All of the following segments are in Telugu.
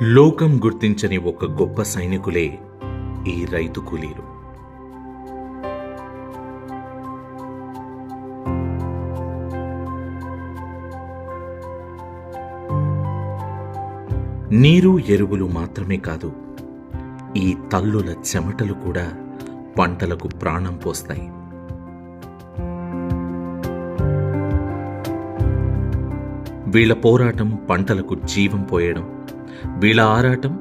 లోకం గుర్తించని ఒక గొప్ప సైనికులే ఈ రైతు కూలీలు. నీరు, ఎరువులు మాత్రమే కాదు, ఈ తల్లుల చెమటలు కూడా పంటలకు ప్రాణం పోస్తాయి. వీళ్ల పోరాటం పంటలకు జీవం పోయడం, వీళ్ల ఆరాటం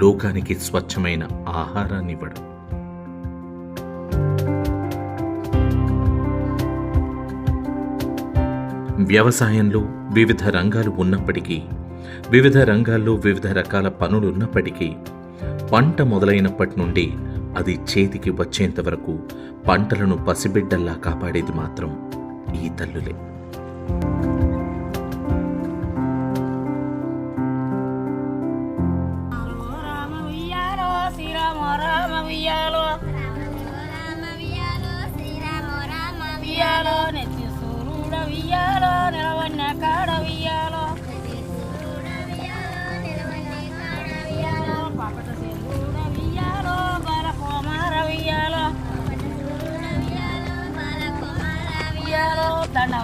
లోకానికి స్వచ్ఛమైన ఆహారాన్నివ్వడం. వ్యవసాయంలో వివిధ రంగాలు ఉన్నప్పటికీ, వివిధ రంగాల్లో వివిధ రకాల పనులున్నప్పటికీ, పంట మొదలైనప్పటి నుండి అది చేతికి వచ్చేంత వరకు పంటలను పసిబిడ్డల్లా కాపాడేది మాత్రం ఈ తల్లులే.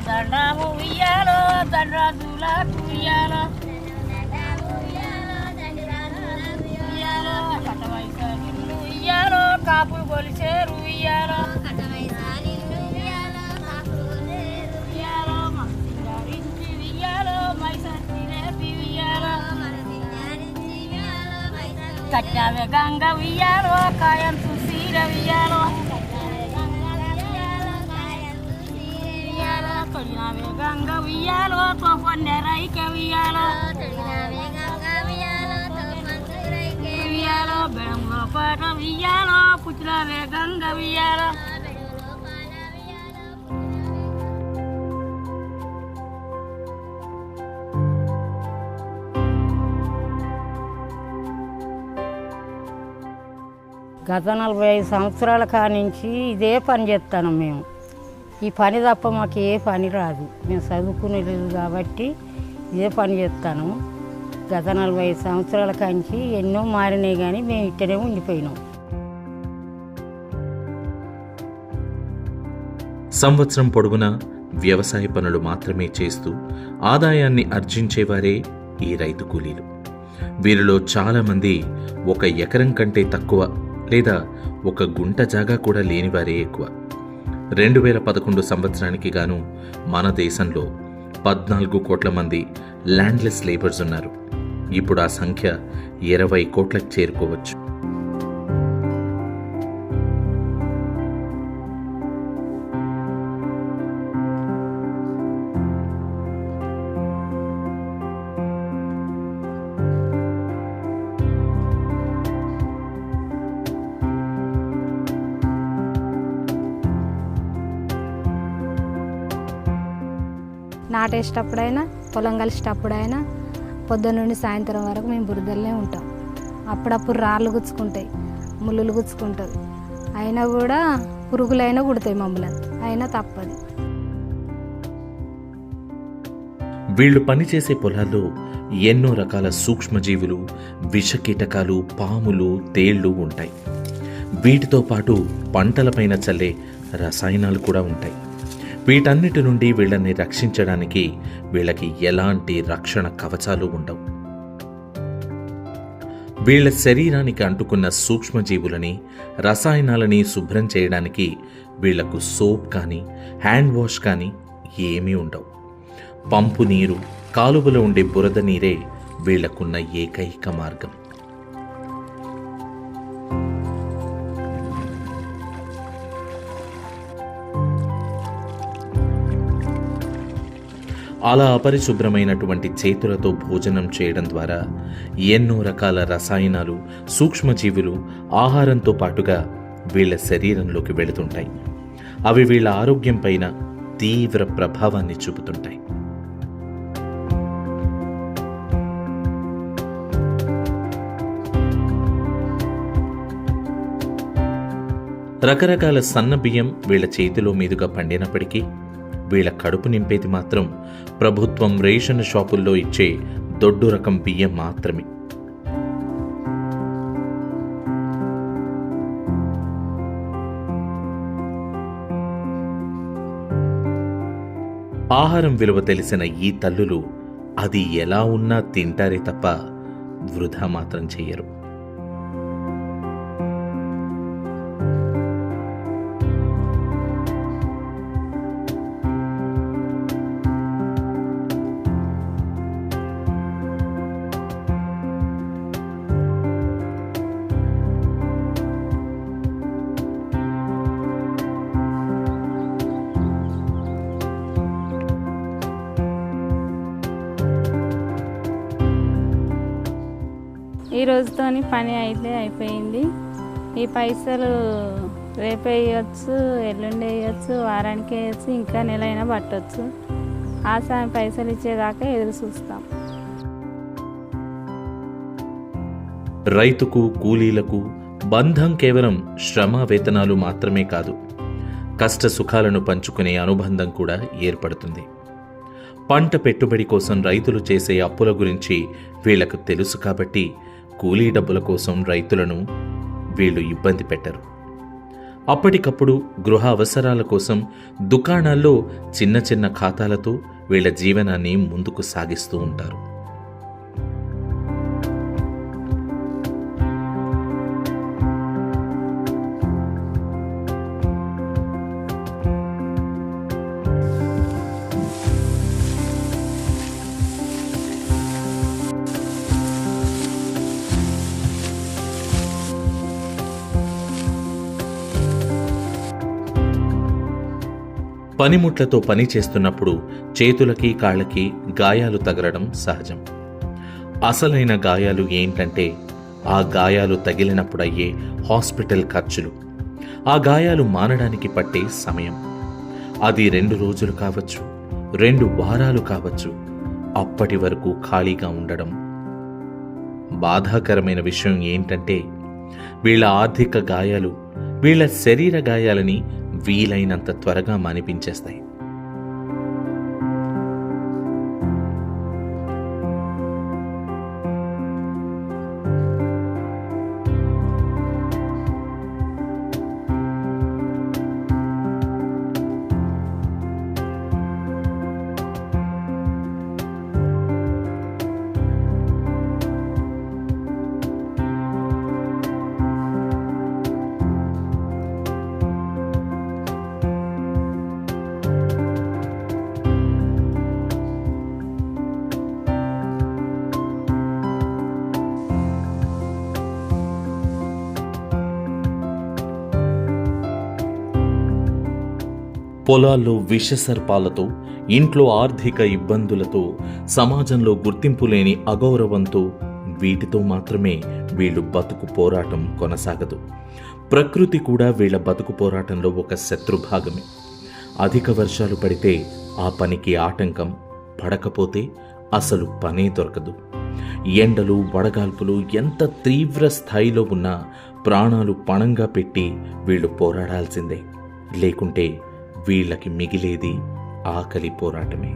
దండము ఉయ్యాలో దండ్రాజులకు ఉయ్యాలో ఉయ్యాలో కట్ట వయసు నిన్ను ఉయ్యాలో కాపులు కొలిచేరు ఉయ్యాలో ఉయ్యాలో మనసు ధరించి ఉయ్యాలో మైసత్తి లేపి ఉయ్యాలో కట్టావే గంగ ఉయ్యాలో కాయంతు సీర ఉయ్యాలో తొడినావే గంగ ఉయ్యాలో తోపన్నే రైక ఉయ్యాలో ఉయ్యాలో బెడంలో పాట ఉయ్యాలో పుచ్చినావే గంగ ఉయ్యాలో. గత 45 సంవత్సరాల కానించి ఇదే పని చేస్తాను మేము. ఈ పని తప్ప మాకు ఏ పని రాదు. మేము చదువుకునేది కాబట్టి ఇదే పని చేస్తాను. గత 45 సంవత్సరాల కాంచి ఎన్నో మారినాయి, కానీ మేము ఇక్కడే ఉండిపోయినాం. సంవత్సరం పొడవునా వ్యవసాయ పనులు మాత్రమే చేస్తూ ఆదాయాన్ని ఆర్జించేవారే ఈ రైతు కూలీలు. వీరిలో చాలామంది 1 ఎకరం కంటే తక్కువ లేదా 1 గుంట జాగా కూడా లేనివారే ఎక్కువ. 2011 సంవత్సరానికి గాను మన దేశంలో 14 కోట్ల మంది ల్యాండ్లెస్ లేబర్స్ ఉన్నారు. ఇప్పుడు ఆ సంఖ్య 20 కోట్లకు చేరుకోవచ్చు. నాటేసేటప్పుడైనా, పొలం కలిసేటప్పుడైనా పొద్దున్న నుండి సాయంత్రం వరకు మేము బురదలనే ఉంటాం. అప్పుడప్పుడు రాళ్ళు గుచ్చుకుంటాయి, ముళ్ళులు గుచ్చుకుంటుంది, అయినా కూడా పురుగులైనా కుడతాయి మమ్మల్ని, అయినా తప్పదు. వీళ్లు పనిచేసే పొలాల్లో ఎన్నో రకాల సూక్ష్మజీవులు, విషకీటకాలు, పాములు, తేళ్లు ఉంటాయి. వీటితో పాటు పంటలపైన చల్లే రసాయనాలు కూడా ఉంటాయి. వీటన్నిటి నుండి వీళ్ళని రక్షించడానికి వీళ్ళకి ఎలాంటి రక్షణ కవచాలు ఉండవు. వీళ్ళ శరీరానికి అంటుకున్న సూక్ష్మజీవులని, రసాయనాలని శుభ్రం చేయడానికి వీళ్లకు సోప్ కానీ, హ్యాండ్ వాష్ కానీ ఏమీ ఉండవు. పంపు నీరు, కాలువలో ఉండే బురద నీరే వీళ్లకున్న ఏకైక మార్గం. అలా అపరిశుభ్రమైనటువంటి చేతులతో భోజనం చేయడం ద్వారా ఎన్నో రకాల రసాయనాలు, సూక్ష్మజీవులు ఆహారంతో పాటుగా వీళ్ల శరీరంలోకి వెళుతుంటాయి. అవి వీళ్ల ఆరోగ్యం పైన తీవ్ర ప్రభావాన్ని చూపుతుంటాయి. రకరకాల సన్న బియ్యం వీళ్ల చేతిలో మీదుగా పండినప్పటికీ వీళ్ల కడుపు నింపేది మాత్రం ప్రభుత్వం రేషన్ షాపుల్లో ఇచ్చే దొడ్డు రకం బియ్యం మాత్రమే. ఆహారం విలువ తెలిసిన ఈ తల్లులు అది ఎలా ఉన్నా తింటారే తప్ప వృధా మాత్రం చెయ్యరు. ఈ రోజుతోని పని అయితే అయిపోయింది. ఈ పైసలు రేపు వేయచ్చు, ఎల్లుండి వేయచ్చు, వారానికి వేయచ్చు, ఇంకా నెల అయినా పట్టవచ్చు. ఆ సాయం పైసలు ఇచ్చేదాకా ఎదురు చూస్తాం. రైతుకు కూలీలకు బంధం కేవలం శ్రమ వేతనాలు మాత్రమే కాదు, కష్ట సుఖాలను పంచుకునే అనుబంధం కూడా ఏర్పడుతుంది. పంట పెట్టుబడి కోసం రైతులు చేసే అప్పుల గురించి వీళ్లకు తెలుసు కాబట్టి కూలీ డబ్బుల కోసం రైతులను వీళ్ళు ఇబ్బంది పెట్టరు. అప్పటికప్పుడు గృహ అవసరాల కోసం దుకాణాల్లో చిన్న చిన్న ఖాతాలతో వీళ్ళ జీవనాన్ని ముందుకు సాగిస్తూ ఉంటారు. పనిముట్లతో పని చేస్తున్నప్పుడు చేతులకి కాళ్ళకి గాయాలు తగలడం సహజం. అసలైన గాయాలు ఏంటంటే ఆ గాయాలు తగిలినప్పుడయ్యే హాస్పిటల్ ఖర్చులు, ఆ గాయాలు మానడానికి పట్టే సమయం. అది 2 రోజులు కావచ్చు, 2 వారాలు కావచ్చు. అప్పటి వరకు ఖాళీగా ఉండడం. బాధాకరమైన విషయం ఏంటంటే వీళ్ళ ఆర్థిక గాయాలు వీళ్ళ శరీర గాయాలని వీలైనంత త్వరగా మానిపించేస్తాయి. పొలాల్లో విషసర్పాలతో, ఇంట్లో ఆర్థిక ఇబ్బందులతో, సమాజంలో గుర్తింపు లేని అగౌరవంతో, వీటితో మాత్రమే వీళ్ళు బతుకు పోరాటం కొనసాగదు. ప్రకృతి కూడా వీళ్ళ బతుకు పోరాటంలో ఒక శత్రుభాగమే. అధిక వర్షాలు పడితే ఆ పనికి ఆటంకం, పడకపోతే అసలు పనే దొరకదు. ఎండలు వడగాల్పులు ఎంత తీవ్ర స్థాయిలో ఉన్నా ప్రాణాలు పణంగా పెట్టి వీళ్ళు పోరాడాల్సిందే. లేకుంటే వీళ్ళకి మిగిలేది ఆకలి పోరాటమే.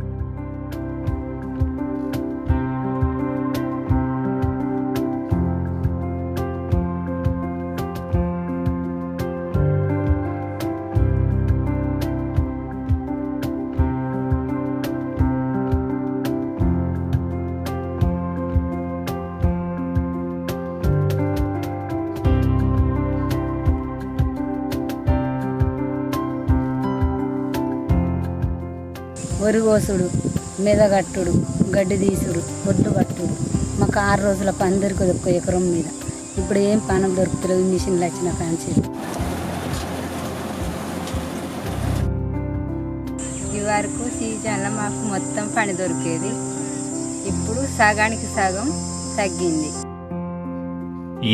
వరిగోసుడు, మెదగట్టుడు, గడ్డి తీసుడు, పొద్దు కట్టుడు. మాకు 6 రోజుల పని దొరకదు ఒక్క ఎకరం మీద. ఇప్పుడు ఏం పనులు దొరుకుతలేదు, మిషన్లు వచ్చిన ఫ్యాన్సీ. ఈ వరకు సీజన్లో మాకు మొత్తం పని దొరికేది. ఇప్పుడు సగానికి సగం తగ్గింది.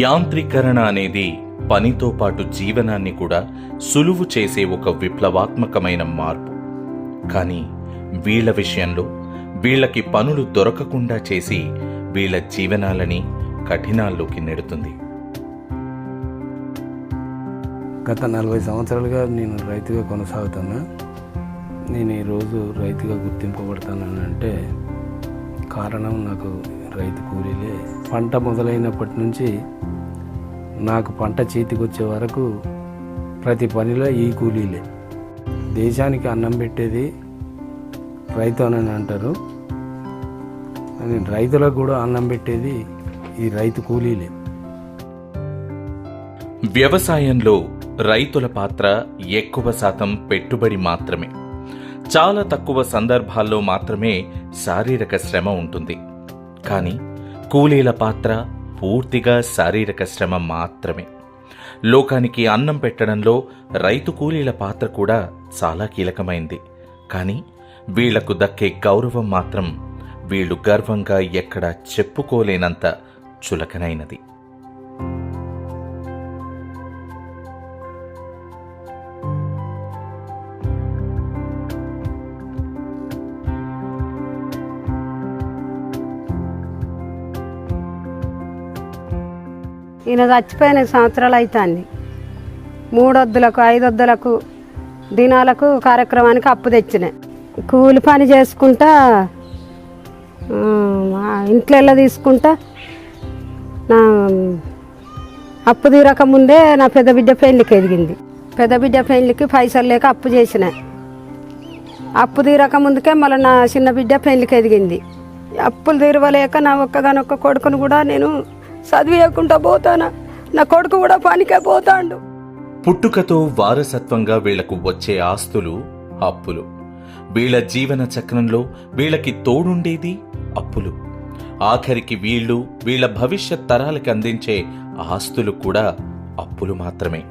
యాంత్రీకరణ అనేది పనితో పాటు జీవనాన్ని కూడా సులువు చేసే ఒక విప్లవాత్మకమైన మార్పు. కానీ వీళ్ల విషయంలో వీళ్ళకి పనులు దొరకకుండా చేసి వీళ్ళ జీవనాలని కఠినాల్లోకి నెడుతుంది. గత 40 సంవత్సరాలుగా నేను రైతుగా కొనసాగుతున్నా. నేను ఈరోజు రైతుగా గుర్తింపబడతానంటే కారణం నాకు రైతు కూలీలే. పంట మొదలైనప్పటి నుంచి నాకు పంట చేతికి వచ్చే వరకు ప్రతి పనిలో ఈ కూలీలే. దేశానికి అన్నం పెట్టేది రైతు అని అంటారు. కానీ రైతులకు కూడా అన్నం పెట్టేది ఈ రైతు కూలీలే. వ్యవసాయంలో రైతుల పాత్ర ఎక్కువ శాతం పెట్టుబడి మాత్రమే. చాలా తక్కువ సందర్భాల్లో మాత్రమే శారీరక శ్రమ ఉంటుంది. కానీ కూలీల పాత్ర పూర్తిగా శారీరక శ్రమ మాత్రమే. లోకానికి అన్నం పెట్టడంలో రైతు కూలీల పాత్ర కూడా చాలా కీలకమైంది. కానీ వీళ్లకు దక్కే గౌరవం మాత్రం వీళ్ళు గర్వంగా ఎక్కడా చెప్పుకోలేనంత చులకనైనది. ఈయన చచ్చిపోయిన సంవత్సరాలు అవుతుంది. 3 వద్దులకు 5 వద్దులకు దినాలకు కార్యక్రమానికి అప్పు తెచ్చినాయి. కూలి పని చేసుకుంటా ఇంట్లో తీసుకుంటా నా అప్పు తీరక ముందే నా పెద్ద బిడ్డ పెళ్ళికి ఎదిగింది. పెద్ద బిడ్డ పెళ్ళికి పైసలు లేక అప్పు చేసిన. అప్పు తీరక ముందుకే మళ్ళీ నా చిన్న బిడ్డ పెళ్ళికి ఎదిగింది. అప్పులు తీరవలేక నా ఒక్కగానొక్క కొడుకును కూడా నేను చదివేయకుండా పోతానా. నా కొడుకు కూడా పనికే పోతాండు. పుట్టుకతో వారసత్వంగా వీళ్లకు వచ్చే ఆస్తులు అప్పులు. వీళ్ల జీవన చక్రంలో వీళ్ళకి తోడుండేది అప్పులు. ఆఖరికి వీళ్ల భవిష్యత్ తరాలకి అందించే ఆస్తులు కూడా అప్పులు మాత్రమే.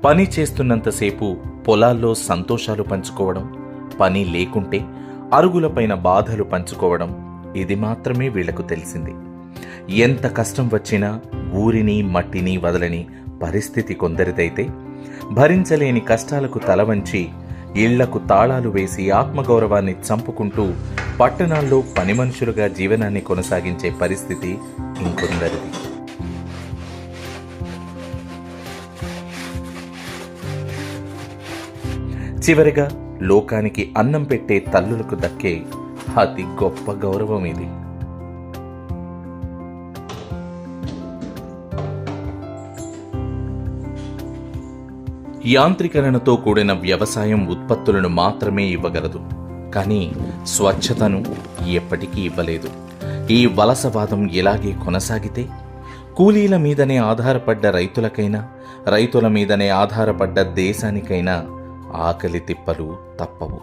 పని చేస్తున్నంతసేపు పొలాల్లో సంతోషాలు పంచుకోవడం, పని లేకుంటే అరుగులపైన బాధలు పంచుకోవడం, ఇది మాత్రమే వీళ్లకు తెలిసింది. ఎంత కష్టం వచ్చినా ఊరిని మట్టిని వదలని పరిస్థితి కొందరిదైతే, భరించలేని కష్టాలకు తలవంచి ఇళ్లకు తాళాలు వేసి ఆత్మగౌరవాన్ని చంపుకుంటూ పట్టణాల్లో పని మనుషులుగా జీవనాన్ని కొనసాగించే పరిస్థితి ఇంకొందరిది. చివరిగా లోకానికి అన్నం పెట్టే తల్లులకు దక్కే అతి గొప్ప గౌరవం ఇది. యాంత్రీకరణతో కూడిన వ్యవసాయం ఉత్పత్తులను మాత్రమే ఇవ్వగలదు, కానీ స్వచ్ఛతను ఎప్పటికీ ఇవ్వలేదు. ఈ వలసవాదం ఇలాగే కొనసాగితే కూలీల మీదనే ఆధారపడ్డ రైతులకైనా, రైతుల మీదనే ఆధారపడ్డ దేశానికైనా ఆకలి తిప్పలు తప్పవు.